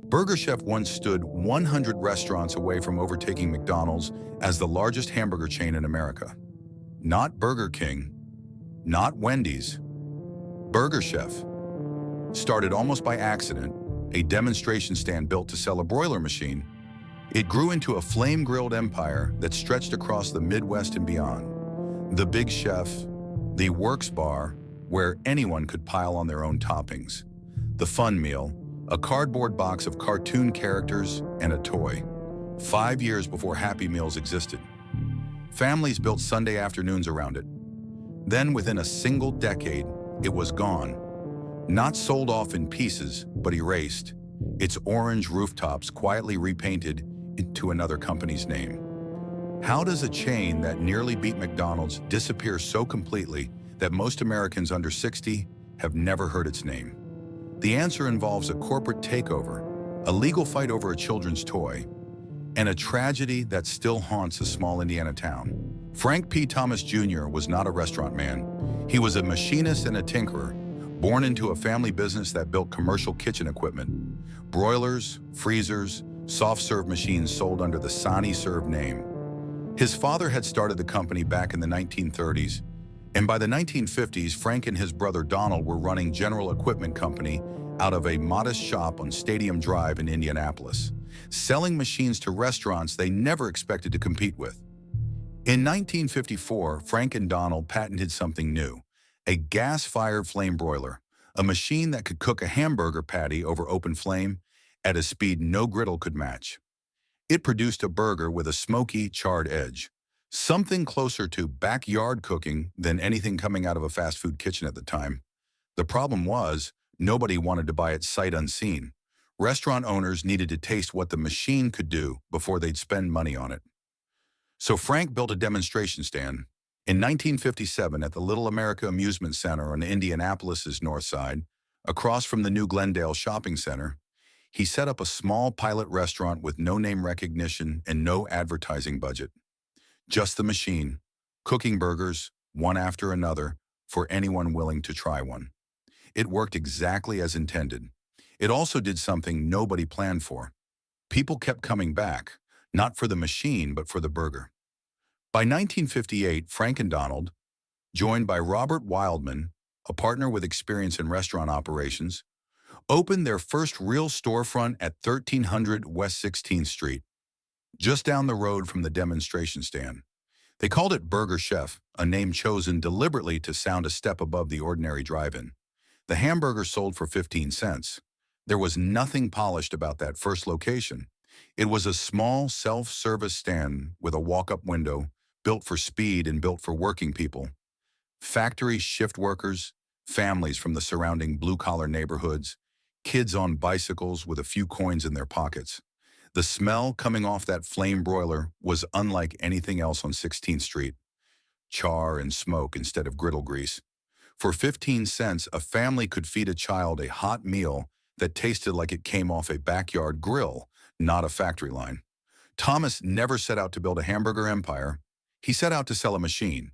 Burger Chef once stood 100 restaurants away from overtaking McDonald's as the largest hamburger chain in America. Not Burger King, not Wendy's. Burger Chef started almost by accident, a demonstration stand built to sell a broiler machine. It grew into a flame-grilled empire that stretched across the Midwest and beyond. The Big Chef, the Works Bar, where anyone could pile on their own toppings. The Fun Meal, a cardboard box of cartoon characters and a toy. 5 years before Happy Meals existed. Families built Sunday afternoons around it. Then, within a single decade, it was gone. Not sold off in pieces, but erased. Its orange rooftops quietly repainted into another company's name. How does a chain that nearly beat McDonald's disappear so completely that most Americans under 60 have never heard its name? The answer involves a corporate takeover, a legal fight over a children's toy, and a tragedy that still haunts a small Indiana town. Frank P. Thomas Jr. was not a restaurant man. He was a machinist and a tinkerer, born into a family business that built commercial kitchen equipment. Broilers, freezers, soft-serve machines sold under the Sani-Serve name. His father had started the company back in the 1930s, and by the 1950s, Frank and his brother Donald were running General Equipment Company out of a modest shop on Stadium Drive in Indianapolis, selling machines to restaurants they never expected to compete with. In 1954, Frank and Donald patented something new, a gas-fired flame broiler, a machine that could cook a hamburger patty over open flame at a speed no griddle could match. It produced a burger with a smoky, charred edge, something closer to backyard cooking than anything coming out of a fast food kitchen at the time. The problem was, nobody wanted to buy it sight unseen. Restaurant owners needed to taste what the machine could do before they'd spend money on it. So Frank built a demonstration stand. In 1957, at the Little America Amusement Center on Indianapolis's north side, across from the new Glendale Shopping Center, he set up a small pilot restaurant with no name recognition and no advertising budget. Just the machine, cooking burgers, one after another, for anyone willing to try one. It worked exactly as intended. It also did something nobody planned for. People kept coming back, not for the machine, but for the burger. By 1958, Frank and Donald, joined by Robert Wildman, a partner with experience in restaurant operations, opened their first real storefront at 1300 West 16th Street, just down the road from the demonstration stand. They called it Burger Chef, a name chosen deliberately to sound a step above the ordinary drive-in. The hamburger sold for 15 cents. There was nothing polished about that first location. It was a small self-service stand with a walk-up window, built for speed and built for working people. Factory shift workers, families from the surrounding blue-collar neighborhoods, kids on bicycles with a few coins in their pockets. The smell coming off that flame broiler was unlike anything else on 16th Street. Char and smoke instead of griddle grease. For 15 cents, a family could feed a child a hot meal that tasted like it came off a backyard grill, not a factory line. Thomas never set out to build a hamburger empire. He set out to sell a machine.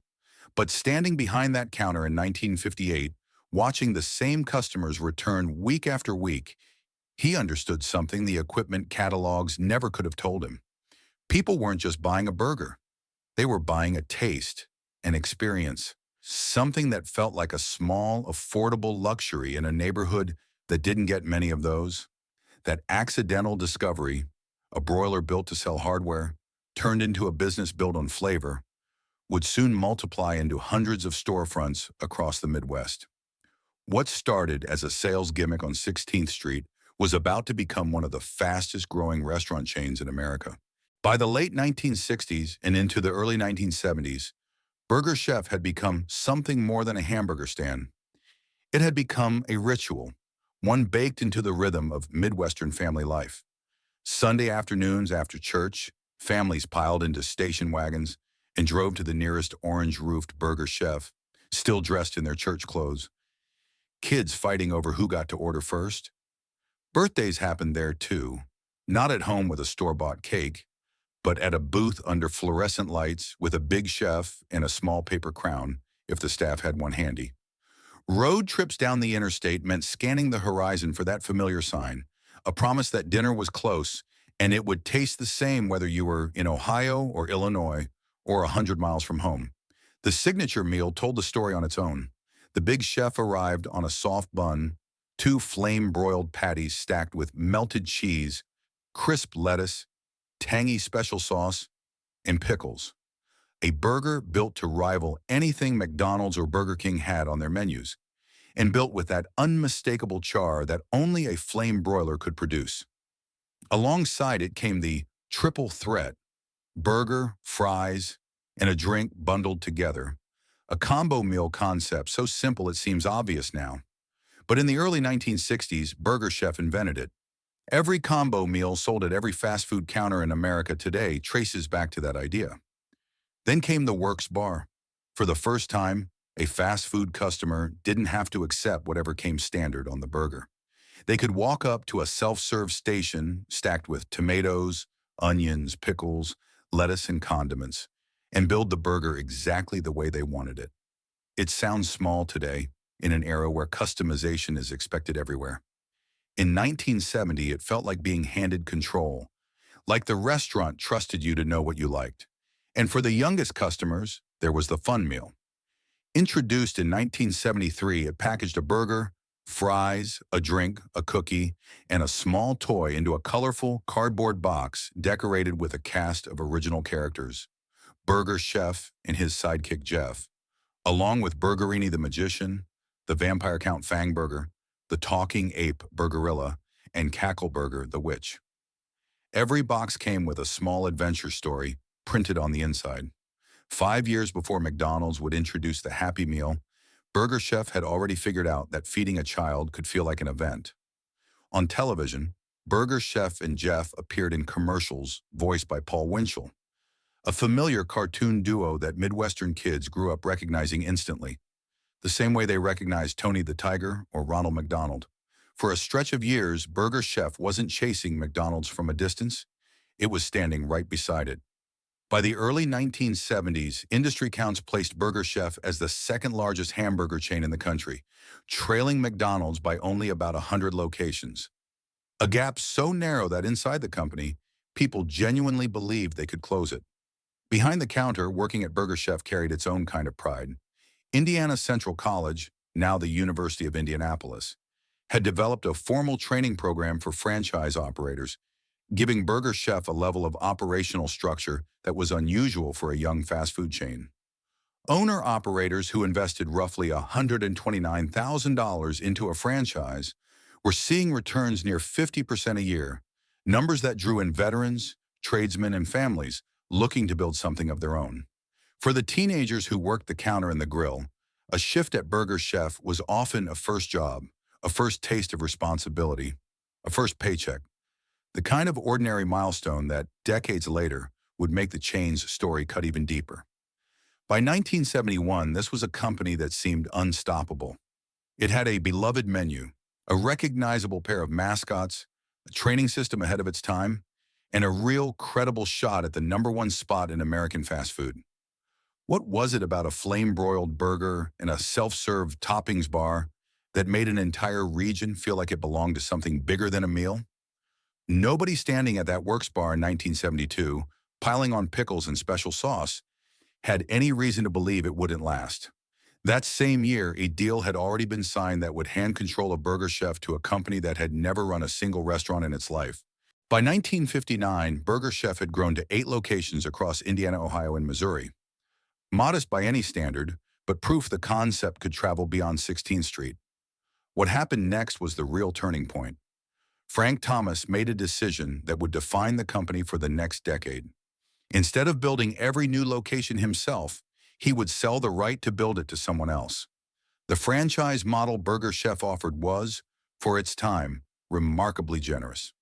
But standing behind that counter in 1958, watching the same customers return week after week, he understood something the equipment catalogs never could have told him. People weren't just buying a burger. They were buying a taste, an experience, something that felt like a small, affordable luxury in a neighborhood that didn't get many of those. That accidental discovery, a broiler built to sell hardware, turned into a business built on flavor, would soon multiply into hundreds of storefronts across the Midwest. What started as a sales gimmick on 16th Street was about to become one of the fastest-growing restaurant chains in America. By the late 1960s and into the early 1970s, Burger Chef had become something more than a hamburger stand. It had become a ritual, one baked into the rhythm of Midwestern family life. Sunday afternoons after church, families piled into station wagons and drove to the nearest orange-roofed Burger Chef, still dressed in their church clothes. Kids fighting over who got to order first. Birthdays happened there too, not at home with a store-bought cake, but at a booth under fluorescent lights with a big chef and a small paper crown, if the staff had one handy. Road trips down the interstate meant scanning the horizon for that familiar sign, a promise that dinner was close and it would taste the same whether you were in Ohio or Illinois or 100 miles from home. The signature meal told the story on its own. The big chef arrived on a soft bun, two flame-broiled patties stacked with melted cheese, crisp lettuce, tangy special sauce, and pickles. A burger built to rival anything McDonald's or Burger King had on their menus, and built with that unmistakable char that only a flame broiler could produce. Alongside it came the triple threat: burger, fries, and a drink bundled together. A combo meal concept so simple it seems obvious now. But in the early 1960s, Burger Chef invented it. Every combo meal sold at every fast food counter in America today traces back to that idea. Then came the Works Bar. For the first time, a fast food customer didn't have to accept whatever came standard on the burger. They could walk up to a self-serve station stacked with tomatoes, onions, pickles, lettuce, and condiments, and build the burger exactly the way they wanted it. It sounds small today, in an era where customization is expected everywhere. In 1970, it felt like being handed control, like the restaurant trusted you to know what you liked. And for the youngest customers, there was the fun meal. Introduced in 1973, it packaged a burger, fries, a drink, a cookie, and a small toy into a colorful cardboard box decorated with a cast of original characters: Burger Chef and his sidekick Jeff, along with Burgerini the Magician, the Vampire Count Fangburger, the Talking Ape Burgerilla, and Cackleburger the Witch. Every box came with a small adventure story printed on the inside. 5 years before McDonald's would introduce the Happy Meal, Burger Chef had already figured out that feeding a child could feel like an event. On television, Burger Chef and Jeff appeared in commercials voiced by Paul Winchell, a familiar cartoon duo that Midwestern kids grew up recognizing instantly, the same way they recognized Tony the Tiger or Ronald McDonald. For a stretch of years, Burger Chef wasn't chasing McDonald's from a distance, it was standing right beside it. By the early 1970s, industry counts placed Burger Chef as the second largest hamburger chain in the country, trailing McDonald's by only about 100 locations. A gap so narrow that inside the company, people genuinely believed they could close it. Behind the counter, working at Burger Chef carried its own kind of pride. Indiana Central College, now the University of Indianapolis, had developed a formal training program for franchise operators, giving Burger Chef a level of operational structure that was unusual for a young fast food chain. Owner-operators who invested roughly $129,000 into a franchise were seeing returns near 50% a year, numbers that drew in veterans, tradesmen, and families looking to build something of their own. For the teenagers who worked the counter and the grill, a shift at Burger Chef was often a first job, a first taste of responsibility, a first paycheck. The kind of ordinary milestone that, decades later, would make the chain's story cut even deeper. By 1971, this was a company that seemed unstoppable. It had a beloved menu, a recognizable pair of mascots, a training system ahead of its time, and a real credible shot at the #1 spot in American fast food. What was it about a flame-broiled burger and a self-serve toppings bar that made an entire region feel like it belonged to something bigger than a meal? Nobody standing at that Works Bar in 1972, piling on pickles and special sauce, had any reason to believe it wouldn't last. That same year, a deal had already been signed that would hand control of Burger Chef to a company that had never run a single restaurant in its life. By 1959, Burger Chef had grown to 8 locations across Indiana, Ohio, and Missouri. Modest by any standard, but proof the concept could travel beyond 16th Street. What happened next was the real turning point. Frank Thomas made a decision that would define the company for the next decade. Instead of building every new location himself, he would sell the right to build it to someone else. The franchise model Burger Chef offered was, for its time, remarkably generous.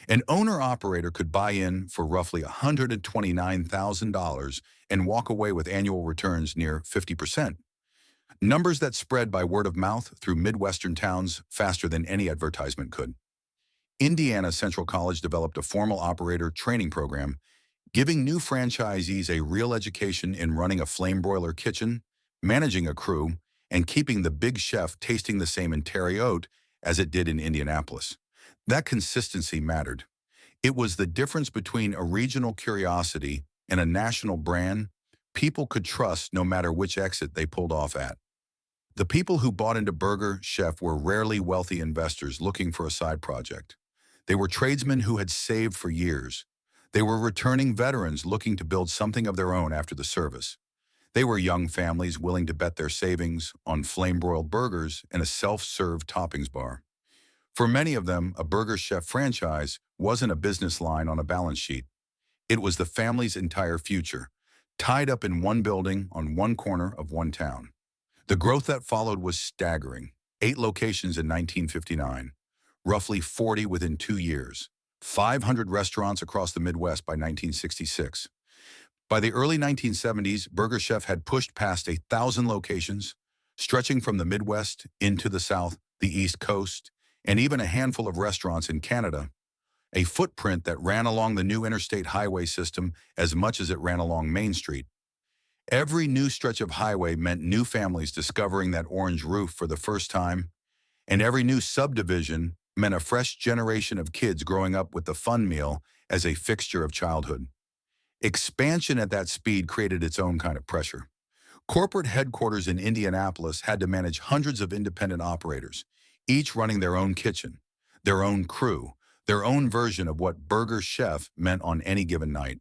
An owner-operator could buy in for roughly $129,000 and walk away with annual returns near 50%. Numbers that spread by word of mouth through Midwestern towns faster than any advertisement could. Indiana Central College developed a formal operator training program, giving new franchisees a real education in running a flame broiler kitchen, managing a crew, and keeping the big chef tasting the same in Terre Haute as it did in Indianapolis. That consistency mattered. It was the difference between a regional curiosity and a national brand people could trust no matter which exit they pulled off at. The people who bought into Burger Chef were rarely wealthy investors looking for a side project. They were tradesmen who had saved for years. They were returning veterans looking to build something of their own after the service. They were young families willing to bet their savings on flame-broiled burgers and a self-serve toppings bar. For many of them, a Burger Chef franchise wasn't a business line on a balance sheet. It was the family's entire future, tied up in one building on one corner of one town. The growth that followed was staggering. 8 locations in 1959, roughly 40 within 2 years, 500 restaurants across the Midwest by 1966. By the early 1970s, Burger Chef had pushed past 1,000 locations, stretching from the Midwest into the South, the East Coast, and even a handful of restaurants in Canada, a footprint that ran along the new interstate highway system as much as it ran along Main Street. Every new stretch of highway meant new families discovering that orange roof for the first time, and every new subdivision meant a fresh generation of kids growing up with the fun meal as a fixture of childhood. Expansion at that speed created its own kind of pressure. Corporate headquarters in Indianapolis had to manage hundreds of independent operators, each running their own kitchen, their own crew, their own version of what Burger Chef meant on any given night.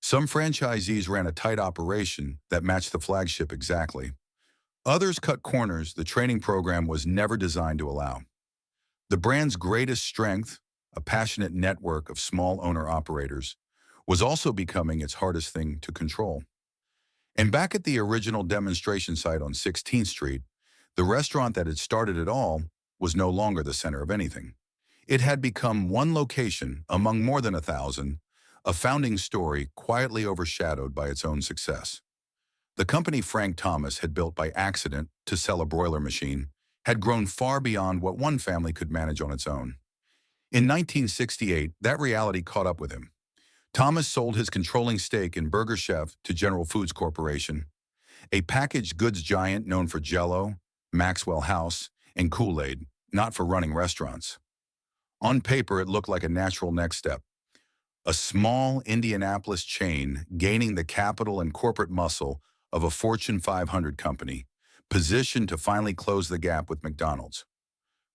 Some franchisees ran a tight operation that matched the flagship exactly. Others cut corners the training program was never designed to allow. The brand's greatest strength, a passionate network of small owner-operators, was also becoming its hardest thing to control. And back at the original demonstration site on 16th Street, the restaurant that had started it all was no longer the center of anything. It had become one location among more than 1,000, a founding story quietly overshadowed by its own success. The company Frank Thomas had built by accident to sell a broiler machine had grown far beyond what one family could manage on its own. In 1968, that reality caught up with him. Thomas sold his controlling stake in Burger Chef to General Foods Corporation, a packaged goods giant known for Jell-O, Maxwell House, and Kool-Aid, not for running restaurants. On paper, it looked like a natural next step. A small Indianapolis chain gaining the capital and corporate muscle of a Fortune 500 company, positioned to finally close the gap with McDonald's.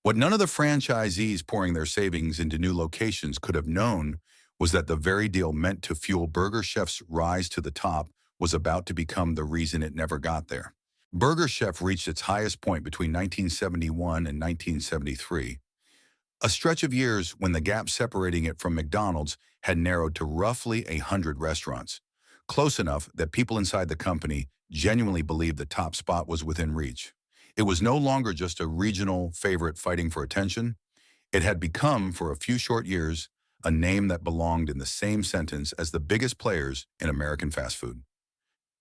What none of the franchisees pouring their savings into new locations could have known was that the very deal meant to fuel Burger Chef's rise to the top was about to become the reason it never got there. Burger Chef reached its highest point between 1971 and 1973, a stretch of years when the gap separating it from McDonald's had narrowed to roughly 100 restaurants, close enough that people inside the company genuinely believed the top spot was within reach. It was no longer just a regional favorite fighting for attention. It had become, for a few short years, a name that belonged in the same sentence as the biggest players in American fast food.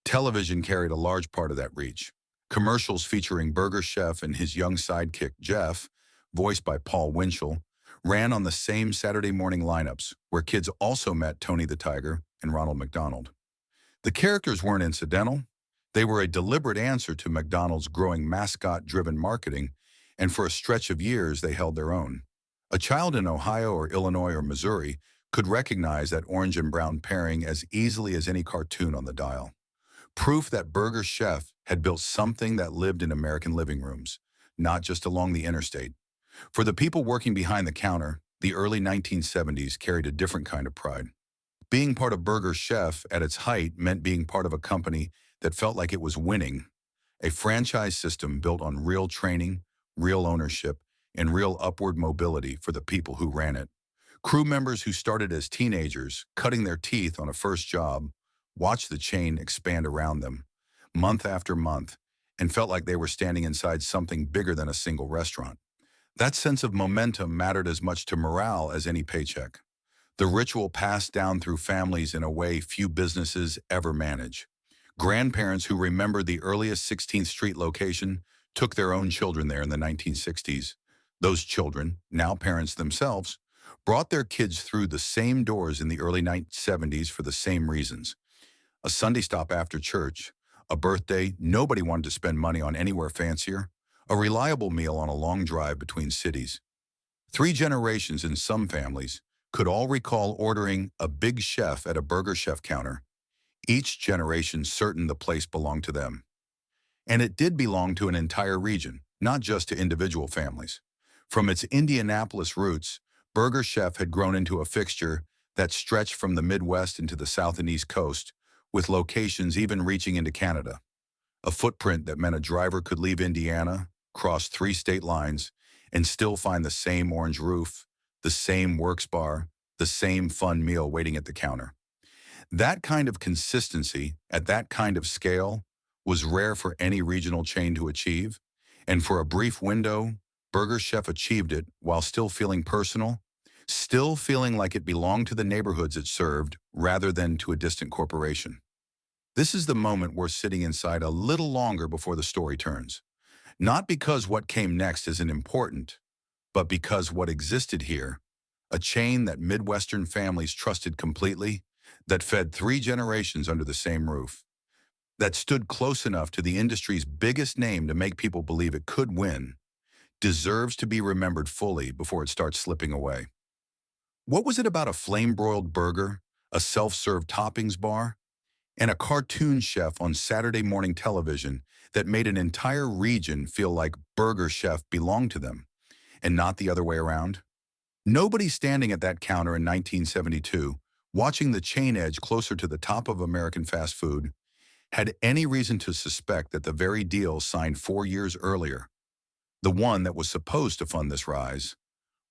Television carried a large part of that reach. Commercials featuring Burger Chef and his young sidekick, Jeff, voiced by Paul Winchell, ran on the same Saturday morning lineups, where kids also met Tony the Tiger and Ronald McDonald. The characters weren't incidental. They were a deliberate answer to McDonald's growing mascot-driven marketing, and for a stretch of years they held their own. A child in Ohio or Illinois or Missouri could recognize that orange and brown pairing as easily as any cartoon on the dial. Proof that Burger Chef had built something that lived in American living rooms, not just along the interstate. For the people working behind the counter, the early 1970s carried a different kind of pride. Being part of Burger Chef at its height meant being part of a company that felt like it was winning, a franchise system built on real training, real ownership, and real upward mobility for the people who ran it. Crew members who started as teenagers, cutting their teeth on a first job, watched the chain expand around them, month after month, and felt like they were standing inside something bigger than a single restaurant. That sense of momentum mattered as much to morale as any paycheck. The ritual passed down through families in a way few businesses ever manage. Grandparents who remembered the earliest 16th Street location took their own children there in the 1960s. Those children, now parents themselves, brought their kids through the same doors in the early 1970s for the same reasons. A Sunday stop after church, A birthday nobody wanted to spend money on anywhere fancier. A reliable meal on a long drive between cities. 3 generations in some families could all recall ordering a big chef at a burger chef counter, each generation certain the place belonged to them. And it did belong to an entire region, not just to individual families. From its Indianapolis roots, Burger Chef had grown into a fixture that stretched from the Midwest into the South and East Coast, with locations even reaching into Canada. A footprint that meant a driver could leave Indiana, cross 3 state lines, and still find the same orange roof, the same works bar, the same fun meal waiting at the counter. That kind of consistency at that kind of scale was rare for any regional chain to achieve, and for a brief window, Burger Chef achieved it while still feeling personal, still feeling like it belonged to the neighborhoods it served rather than to a distant corporation. This is the moment we're sitting inside a little longer before the story turns. Not because what came next isn't important, but because what existed here, a chain that Midwestern families trusted completely, that fed 3 generations under the same roof, that stood close enough to the industry's biggest name to make people believe it could win, deserves to be remembered fully before it starts slipping away. What was it about a flame-broiled burger, a self-serve toppings bar, and a cartoon chef on Saturday morning television that made an entire region feel like Burger Chef belonged to them, and not the other way around? Nobody standing at that counter in 1972, watching the chain edge closer to the top of American fast food, had any reason to suspect that the very deal signed 4 years earlier, the one that was supposed to fund this rise,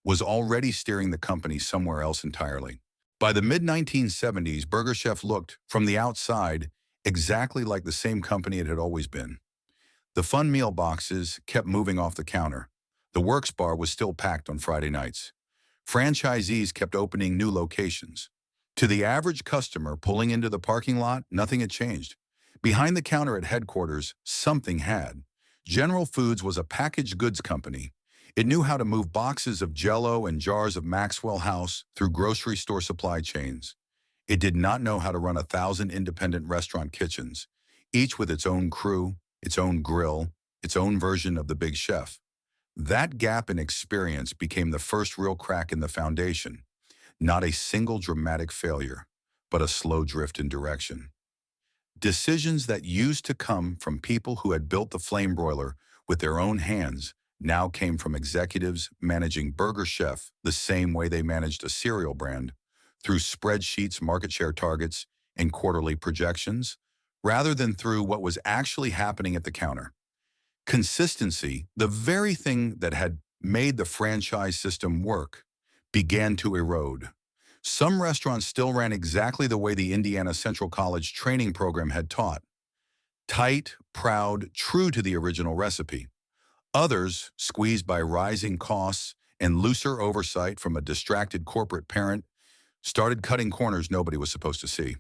was already steering the company somewhere else entirely. By the mid-1970s, Burger Chef looked, from the outside, exactly like the same company it had always been. The fun meal boxes kept moving off the counter. The Works bar was still packed on Friday nights. Franchisees kept opening new locations. To the average customer pulling into the parking lot, nothing had changed. Behind the counter at headquarters, something had. General Foods was a packaged goods company. It knew how to move boxes of Jell-O and jars of Maxwell House through grocery store supply chains. It did not know how to run 1,000 independent restaurant kitchens, each with its own crew, its own grill, its own version of the big chef. That gap in experience became the first real crack in the foundation, not a single dramatic failure, but a slow drift in direction. Decisions that used to come from people who had built the flame broiler with their own hands now came from executives managing Burger Chef the same way they managed a cereal brand, through spreadsheets, market share targets, and quarterly projections, rather than through what was actually happening at the counter. Consistency, the very thing that had made the franchise system work, began to erode. Some restaurants still ran exactly the way the Indiana Central College training program had taught. Tight, proud, true to the original recipe. Others, squeezed by rising costs and looser oversight from a distracted corporate parent, started cutting corners nobody was supposed to see.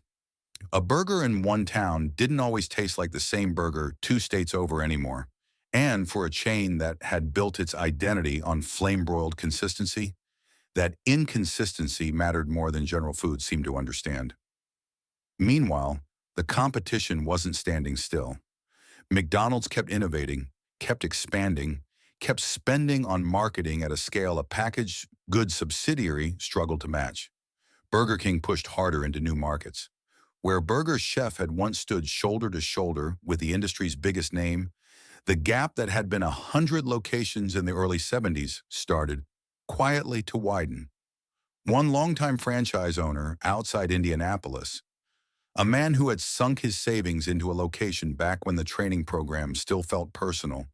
A burger in one town didn't always taste like the same burger 2 states over anymore. And for a chain that had built its identity on flame-broiled consistency, that inconsistency mattered more than General Foods seemed to understand. Meanwhile, the competition wasn't standing still. McDonald's kept innovating, kept expanding, kept spending on marketing at a scale a packaged goods subsidiary struggled to match. Burger King pushed harder into new markets. Where Burger Chef had once stood shoulder to shoulder with the industry's biggest name, the gap that had been 100 locations in the early 70s started, quietly, to widen. One longtime franchise owner outside Indianapolis, a man who had sunk his savings into a location back when the training program still felt personal,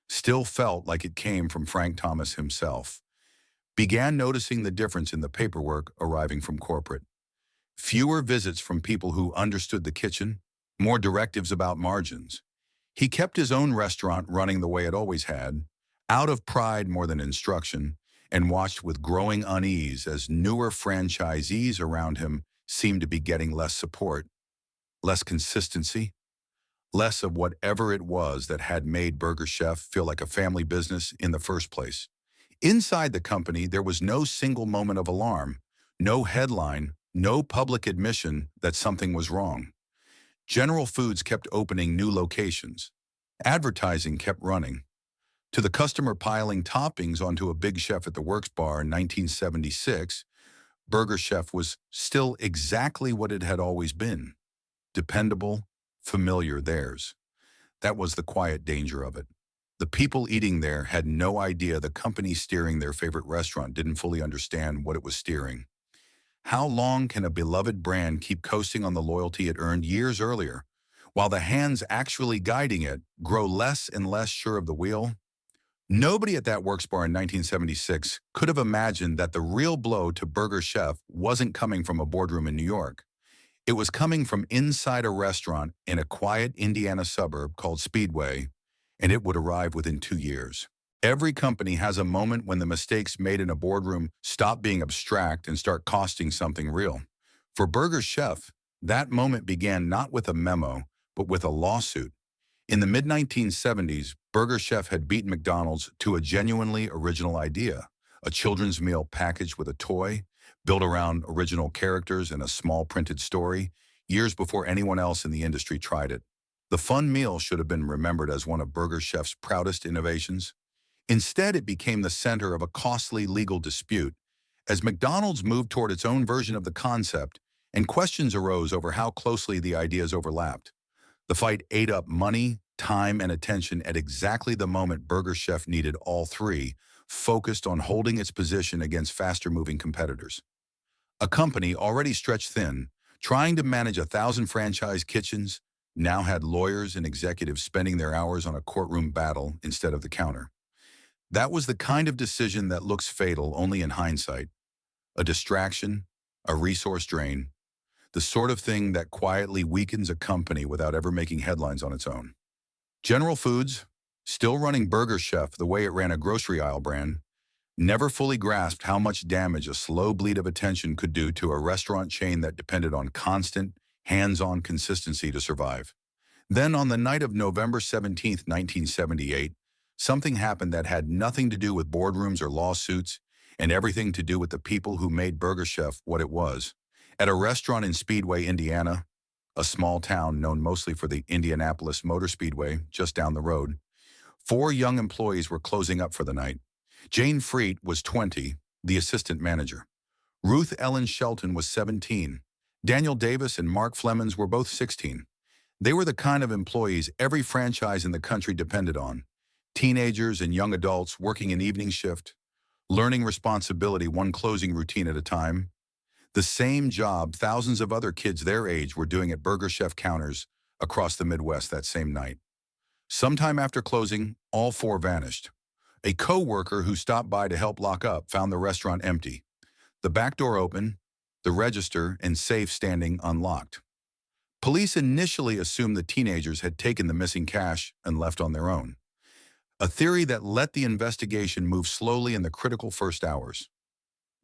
still felt like it came from Frank Thomas himself, began noticing the difference in the paperwork arriving from corporate. Fewer visits from people who understood the kitchen, more directives about margins. He kept his own restaurant running the way it always had, out of pride more than instruction, and watched with growing unease as newer franchisees around him seemed to be getting less support, less consistency, less of whatever it was that had made Burger Chef feel like a family business in the first place. Inside the company, there was no single moment of alarm, no headline, no public admission that something was wrong. General Foods kept opening new locations. Advertising kept running. To the customer piling toppings onto a Big Chef at the Works bar in 1976, Burger Chef was still exactly what it had always been. Dependable, familiar theirs. That was the quiet danger of it. The people eating there had no idea the company steering their favorite restaurant didn't fully understand what it was steering. How long can a beloved brand keep coasting on the loyalty it earned years earlier, while the hands actually guiding it grow less and less sure of the wheel? Nobody at that Works bar in 1976 could have imagined that the real blow to Burger Chef wasn't coming from a boardroom in New York. It was coming from inside a restaurant in a quiet Indiana suburb called Speedway, and it would arrive within 2 years. Every company has a moment when the mistakes made in a boardroom stop being abstract and start costing something real. For Burger Chef, that moment began not with a memo, but with a lawsuit. In the mid-1970s, Burger Chef had beaten McDonald's to a genuinely original idea, a children's meal packaged with a toy, built around original characters and a small printed story, years before anyone else in the industry tried it. The fun meal should have been remembered as one of Burger Chef's proudest innovations. Instead, it became the center of a costly legal dispute as McDonald's moved toward its own version of the concept, and questions arose over how closely the ideas overlapped. The fight ate up money, time, and attention at exactly the moment Burger Chef needed all three, focused on holding its position against faster-moving competitors. A company already stretched thin, trying to manage 1,000 franchise kitchens, now had lawyers and executives spending their hours on a courtroom battle instead of the counter. That was the kind of decision that looks fatal only in hindsight. A distraction, a resource drain, the sort of thing that quietly weakens a company without ever making headlines on its own. General Foods, still running Burger Chef the way it ran a grocery aisle brand, never fully grasped how much damage a slow bleed of attention could do to a restaurant chain that depended on constant, hands-on consistency to survive. Then on the night of November 17, 1978, something happened that had nothing to do with boardrooms or lawsuits and everything to do with the people who made Burger Chef what it was. At a restaurant in Speedway, Indiana, a small town known mostly for the Indianapolis Motor Speedway just down the road, 4 young employees were closing up for the night. Jane Freet was 20, the assistant manager. Ruth Ellen Shelton was 17. Daniel Davis and Mark Flemons were both 16. They were the kind of employees every franchise in the country depended on. Teenagers and young adults working an evening shift, learning responsibility one closing routine at a time. The same job thousands of other kids their age were doing at Burger Chef counters across the Midwest that same night. Sometime after closing, all 4 vanished. A co-worker who stopped by to help lock up found the restaurant empty. The back door open, the register and safe standing unlocked. Police initially assumed the teenagers had taken the missing cash and left on their own, a theory that let the investigation move slowly in the critical first hours.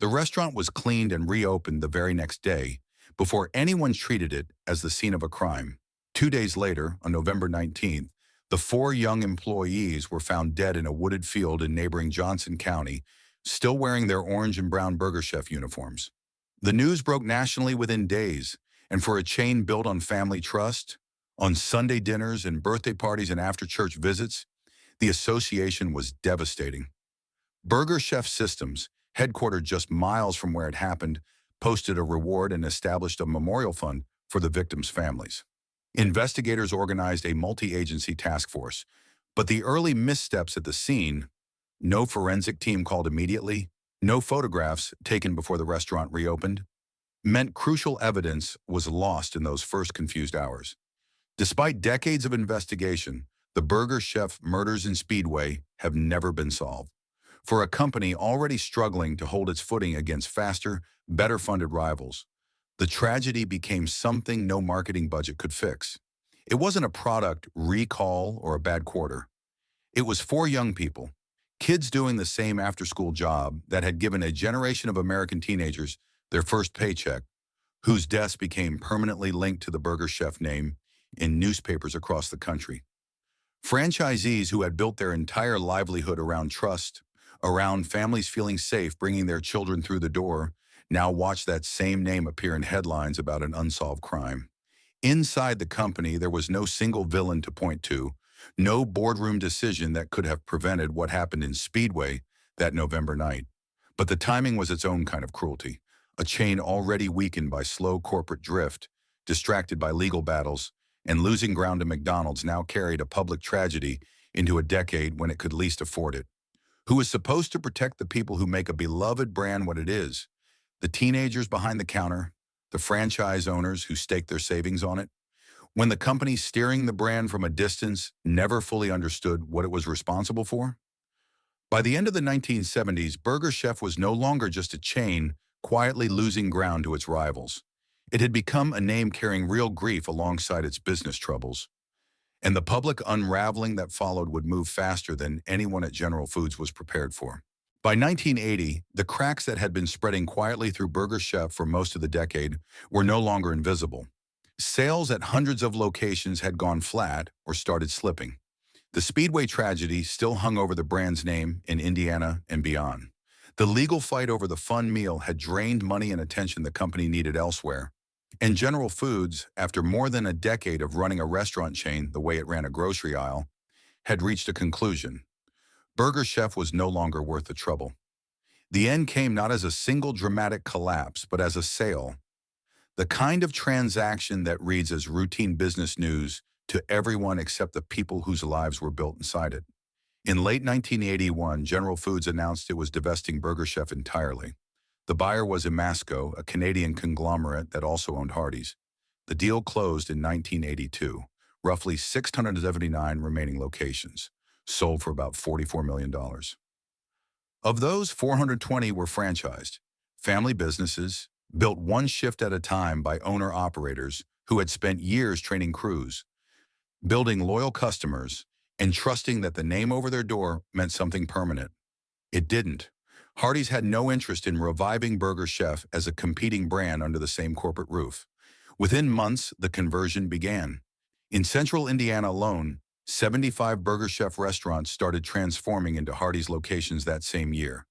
The restaurant was cleaned and reopened the very next day before anyone treated it as the scene of a crime. 2 days later, on November 19th, the 4 young employees were found dead in a wooded field in neighboring Johnson County, still wearing their orange and brown Burger Chef uniforms. The news broke nationally within days, and for a chain built on family trust, on Sunday dinners and birthday parties and after-church visits, the association was devastating. Burger Chef Systems, headquartered just miles from where it happened, posted a reward and established a memorial fund for the victims' families. Investigators organized a multi-agency task force, but the early missteps at the scene, no forensic team called immediately, no photographs taken before the restaurant reopened, meant crucial evidence was lost in those first confused hours. Despite decades of investigation, the Burger Chef murders in Speedway have never been solved. For a company already struggling to hold its footing against faster, better-funded rivals, the tragedy became something no marketing budget could fix. It wasn't a product recall or a bad quarter. It was 4 young people, kids doing the same after-school job that had given a generation of American teenagers their first paycheck, whose deaths became permanently linked to the Burger Chef name in newspapers across the country. Franchisees who had built their entire livelihood around trust, around families feeling safe bringing their children through the door, now watch that same name appear in headlines about an unsolved crime. Inside the company, there was no single villain to point to, no boardroom decision that could have prevented what happened in Speedway that November night. But the timing was its own kind of cruelty, a chain already weakened by slow corporate drift, distracted by legal battles, and losing ground to McDonald's now carried a public tragedy into a decade when it could least afford it. Who is supposed to protect the people who make a beloved brand what it is? The teenagers behind the counter, the franchise owners who stake their savings on it? When the company steering the brand from a distance never fully understood what it was responsible for? By the end of the 1970s, Burger Chef was no longer just a chain quietly losing ground to its rivals. It had become a name carrying real grief alongside its business troubles. And the public unraveling that followed would move faster than anyone at General Foods was prepared for. By 1980, the cracks that had been spreading quietly through Burger Chef for most of the decade were no longer invisible. Sales at hundreds of locations had gone flat or started slipping. The Speedway tragedy still hung over the brand's name in Indiana and beyond. The legal fight over the fun meal had drained money and attention the company needed elsewhere. And General Foods, after more than a decade of running a restaurant chain the way it ran a grocery aisle, had reached a conclusion. Burger Chef was no longer worth the trouble. The end came not as a single dramatic collapse, but as a sale. The kind of transaction that reads as routine business news to everyone except the people whose lives were built inside it. In late 1981, General Foods announced it was divesting Burger Chef entirely. The buyer was Imasco, a Canadian conglomerate that also owned Hardee's. The deal closed in 1982, roughly 679 remaining locations, sold for about $44 million. Of those, 420 were franchised, family businesses, built one shift at a time by owner-operators who had spent years training crews, building loyal customers, and trusting that the name over their door meant something permanent. It didn't. Hardee's had no interest in reviving Burger Chef as a competing brand under the same corporate roof. Within months, the conversion began. In central Indiana alone, 75 Burger Chef restaurants started transforming into Hardee's locations that same year.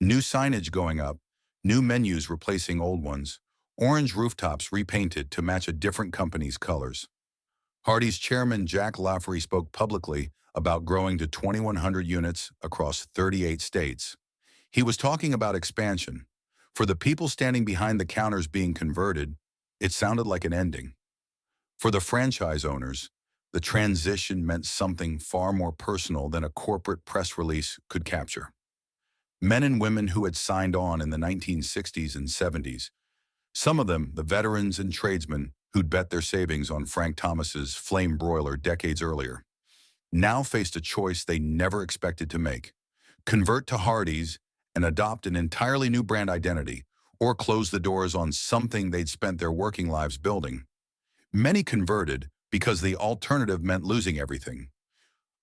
New signage going up, new menus replacing old ones, orange rooftops repainted to match a different company's colors. Hardee's chairman Jack Lafferty spoke publicly about growing to 2,100 units across 38 states. He was talking about expansion. For the people standing behind the counters being converted, it sounded like an ending. For the franchise owners, the transition meant something far more personal than a corporate press release could capture. Men and women who had signed on in the 1960s and 70s, some of them the veterans and tradesmen who'd bet their savings on Frank Thomas's flame broiler decades earlier, now faced a choice they never expected to make: convert to Hardee's and adopt an entirely new brand identity, or close the doors on something they'd spent their working lives building. Many converted because the alternative meant losing everything.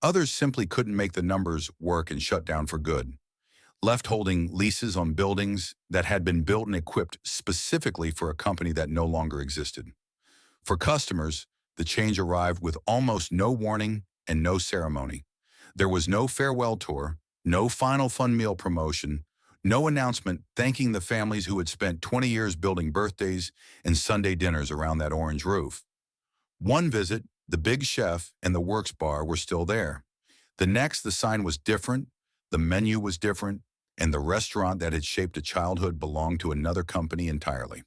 Others simply couldn't make the numbers work and shut down for good, left holding leases on buildings that had been built and equipped specifically for a company that no longer existed. For customers, the change arrived with almost no warning and no ceremony. There was no farewell tour, no final fun meal promotion, no announcement thanking the families who had spent 20 years building birthdays and Sunday dinners around that orange roof. One visit, the Big Chef and the Works Bar were still there. The next, the sign was different, the menu was different, and the restaurant that had shaped a childhood belonged to another company entirely.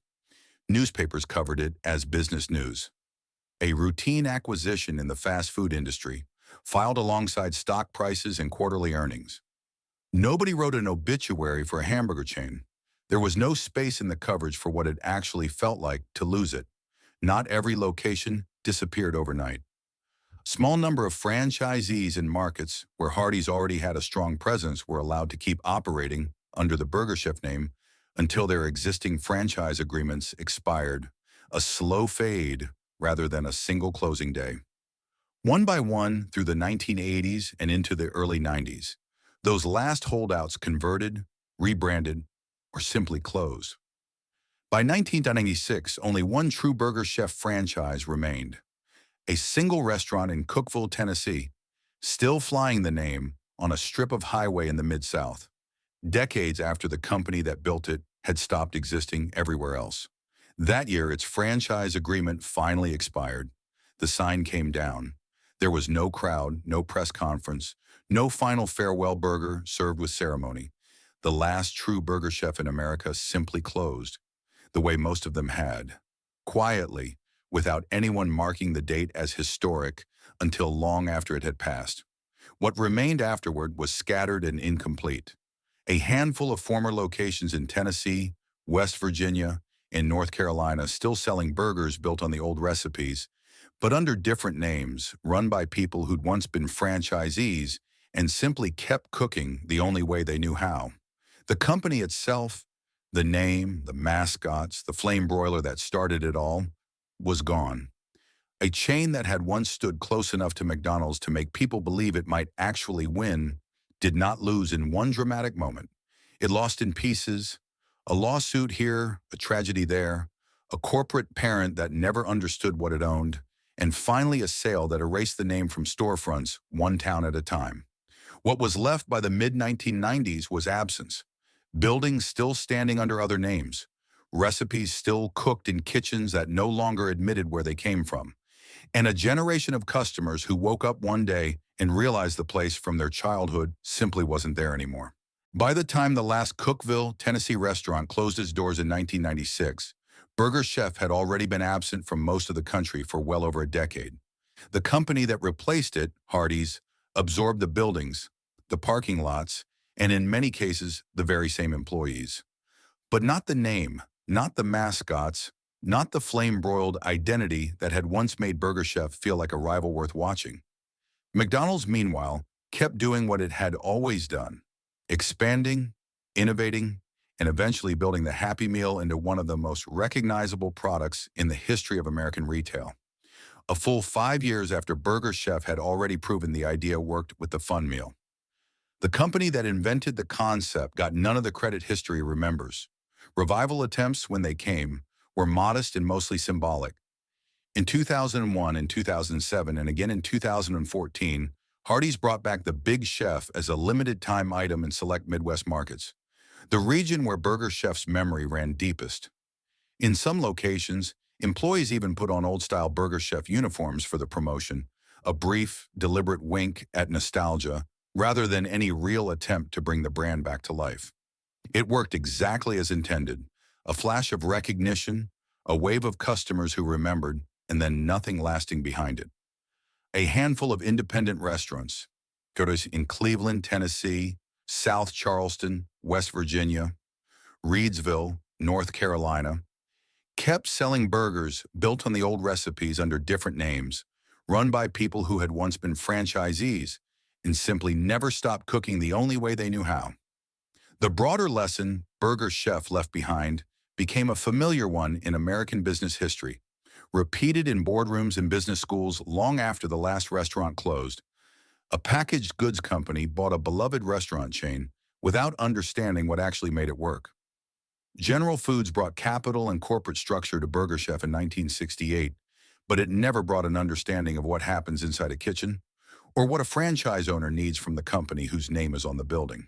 Newspapers covered it as business news. A routine acquisition in the fast food industry, filed alongside stock prices and quarterly earnings. Nobody wrote an obituary for a hamburger chain. There was no space in the coverage for what it actually felt like to lose it. Not every location disappeared overnight. Small number of franchisees in markets where Hardee's already had a strong presence were allowed to keep operating under the Burger Chef name until their existing franchise agreements expired, a slow fade rather than a single closing day. One by one, through the 1980s and into the early 90s, those last holdouts converted, rebranded, or simply closed. By 1996, only one true Burger Chef franchise remained, a single restaurant in Cookeville, Tennessee, still flying the name on a strip of highway in the Mid-South, decades after the company that built it had stopped existing everywhere else. That year, its franchise agreement finally expired. The sign came down. There was no crowd, no press conference, no final farewell burger served with ceremony. The last true burger chef in America simply closed, the way most of them had, quietly, without anyone marking the date as historic until long after it had passed. What remained afterward was scattered and incomplete. A handful of former locations in Tennessee, West Virginia, and North Carolina still selling burgers built on the old recipes, but under different names, run by people who'd once been franchisees and simply kept cooking the only way they knew how. The company itself, the name, the mascots, the flame broiler that started it all, was gone. A chain that had once stood close enough to McDonald's to make people believe it might actually win did not lose in one dramatic moment. It lost in pieces, a lawsuit here, a tragedy there, a corporate parent that never understood what it owned, and finally a sale that erased the name from storefronts one town at a time. What was left by the mid-1990s was absence. Buildings still standing under other names. Recipes still cooked in kitchens that no longer admitted where they came from. And a generation of customers who woke up one day and realized the place from their childhood simply wasn't there anymore. By the time the last Cookeville, Tennessee restaurant closed its doors in 1996, Burger Chef had already been absent from most of the country for well over a decade. The company that replaced it, Hardee's, absorbed the buildings, the parking lots, and in many cases, the very same employees. But not the name, not the mascots, not the flame-broiled identity that had once made Burger Chef feel like a rival worth watching. McDonald's, meanwhile, kept doing what it had always done, expanding, innovating, and eventually building the Happy Meal into one of the most recognizable products in the history of American retail. A full 5 years after Burger Chef had already proven the idea worked with the Fun Meal. The company that invented the concept got none of the credit history remembers. Revival attempts, when they came, were modest and mostly symbolic. In 2001 and 2007, and again in 2014, Hardee's brought back the Big Chef as a limited-time item in select Midwest markets, the region where Burger Chef's memory ran deepest. In some locations, employees even put on old-style Burger Chef uniforms for the promotion, a brief, deliberate wink at nostalgia, rather than any real attempt to bring the brand back to life. It worked exactly as intended, a flash of recognition, a wave of customers who remembered, and then nothing lasting behind it. A handful of independent restaurants, in Cleveland, Tennessee, South Charleston, West Virginia, Reidsville, North Carolina, kept selling burgers built on the old recipes under different names, run by people who had once been franchisees and simply never stopped cooking the only way they knew how. The broader lesson Burger Chef left behind became a familiar one in American business history, repeated in boardrooms and business schools long after the last restaurant closed. A packaged goods company bought a beloved restaurant chain without understanding what actually made it work. General Foods brought capital and corporate structure to Burger Chef in 1968, but it never brought an understanding of what happens inside a kitchen or what a franchise owner needs from the company whose name is on the building.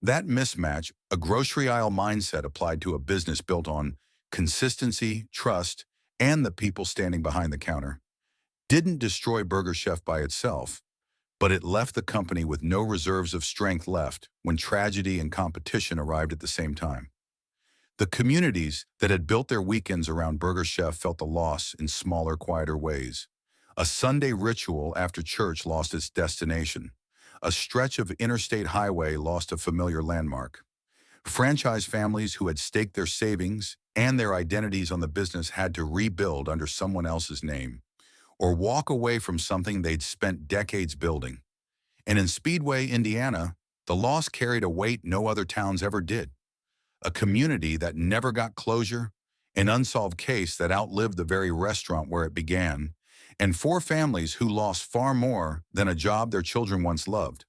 That mismatch, a grocery aisle mindset applied to a business built on consistency, trust, and the people standing behind the counter, didn't destroy Burger Chef by itself, but it left the company with no reserves of strength left when tragedy and competition arrived at the same time. The communities that had built their weekends around Burger Chef felt the loss in smaller, quieter ways. A Sunday ritual after church lost its destination. A stretch of interstate highway lost a familiar landmark. Franchise families who had staked their savings and their identities on the business had to rebuild under someone else's name, or walk away from something they'd spent decades building. And in Speedway, Indiana, the loss carried a weight no other towns ever did. A community that never got closure, an unsolved case that outlived the very restaurant where it began, and 4 families who lost far more than a job their children once loved.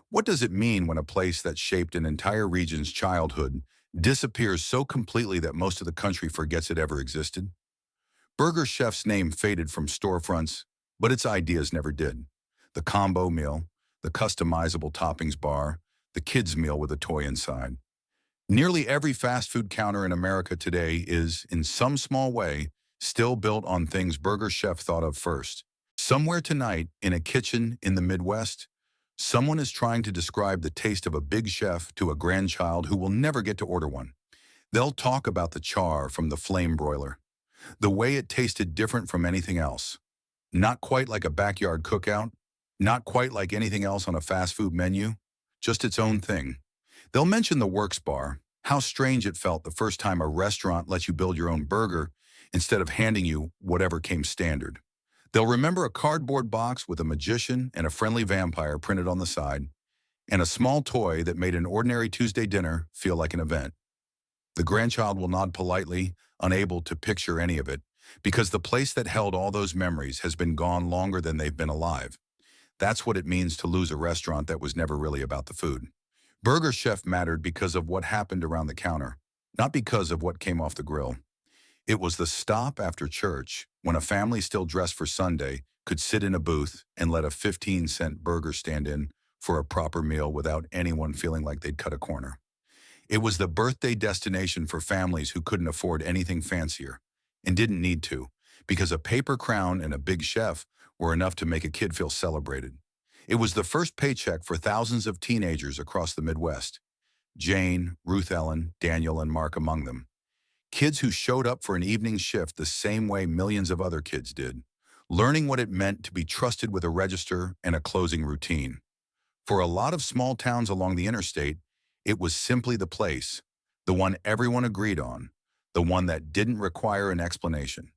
What does it mean when a place that shaped an entire region's childhood disappears so completely that most of the country forgets it ever existed? Burger Chef's name faded from storefronts, but its ideas never did. The combo meal, the customizable toppings bar, the kids' meal with a toy inside. Nearly every fast food counter in America today is, in some small way, still built on things Burger Chef thought of first. Somewhere tonight, in a kitchen in the Midwest, someone is trying to describe the taste of a big chef to a grandchild who will never get to order one. They'll talk about the char from the flame broiler, the way it tasted different from anything else. Not quite like a backyard cookout, not quite like anything else on a fast food menu, just its own thing. They'll mention the Works bar, how strange it felt the first time a restaurant let you build your own burger instead of handing you whatever came standard. They'll remember a cardboard box with a magician and a friendly vampire printed on the side, and a small toy that made an ordinary Tuesday dinner feel like an event. The grandchild will nod politely, unable to picture any of it, because the place that held all those memories has been gone longer than they've been alive. That's what it means to lose a restaurant that was never really about the food. Burger Chef mattered because of what happened around the counter, not because of what came off the grill. It was the stop after church, when a family still dressed for Sunday could sit in a booth and let a 15-cent burger stand in for a proper meal without anyone feeling like they'd cut a corner. It was the birthday destination for families who couldn't afford anything fancier, and didn't need to, because a paper crown and a big chef were enough to make a kid feel celebrated. It was the first paycheck for thousands of teenagers across the Midwest. Jane, Ruth Ellen, Daniel, and Mark among them. Kids who showed up for an evening shift the same way millions of other kids did, learning what it meant to be trusted with a register and a closing routine. For a lot of small towns along the interstate, it was simply the place, the one everyone agreed on, the one that didn't require an explanation.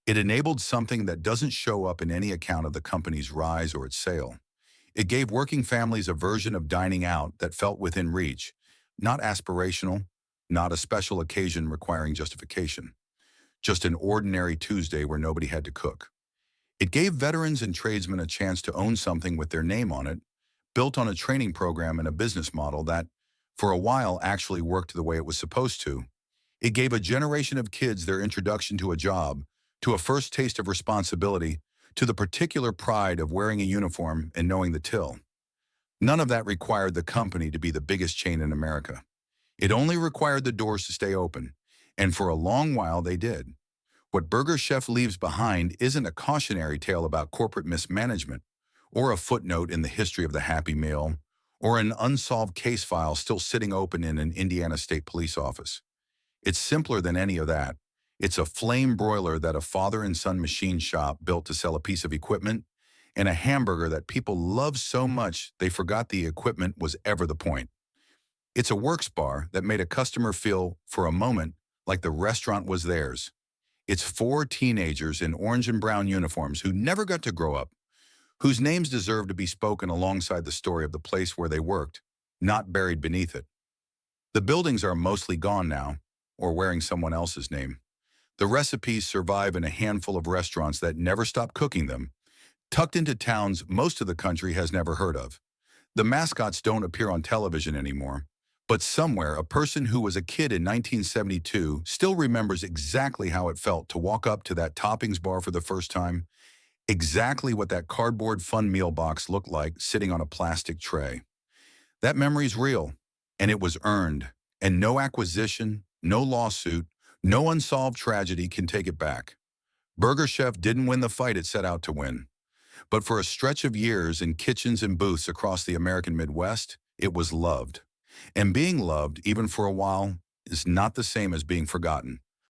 It enabled something that doesn't show up in any account of the company's rise or its sale. It gave working families a version of dining out that felt within reach, not aspirational, not a special occasion requiring justification, just an ordinary Tuesday where nobody had to cook. It gave veterans and tradesmen a chance to own something with their name on it, built on a training program and a business model that, for a while, actually worked the way it was supposed to. It gave a generation of kids their introduction to a job, to a first taste of responsibility, to the particular pride of wearing a uniform and knowing the till. None of that required the company to be the biggest chain in America. It only required the doors to stay open, and for a long while they did. What Burger Chef leaves behind isn't a cautionary tale about corporate mismanagement, or a footnote in the history of the Happy Meal, or an unsolved case file still sitting open in an Indiana State Police office. It's simpler than any of that. It's a flame broiler that a father and son machine shop built to sell a piece of equipment, and a hamburger that people loved so much they forgot the equipment was ever the point. It's a Works bar that made a customer feel, for a moment, like the restaurant was theirs. It's four teenagers in orange and brown uniforms who never got to grow up, whose names deserve to be spoken alongside the story of the place where they worked, not buried beneath it. The buildings are mostly gone now, or wearing someone else's name. The recipes survive in a handful of restaurants that never stop cooking them, tucked into towns most of the country has never heard of. The mascots don't appear on television anymore, but somewhere a person who was a kid in 1972 still remembers exactly how it felt to walk up to that toppings bar for the first time, exactly what that cardboard fun meal box looked like sitting on a plastic tray. That memory's real, and it was earned, and no acquisition, no lawsuit, no unsolved tragedy can take it back. Burger Chef didn't win the fight it set out to win, but for a stretch of years in kitchens and booths across the American Midwest, it was loved. And being loved, even for a while, is not the same as being forgotten.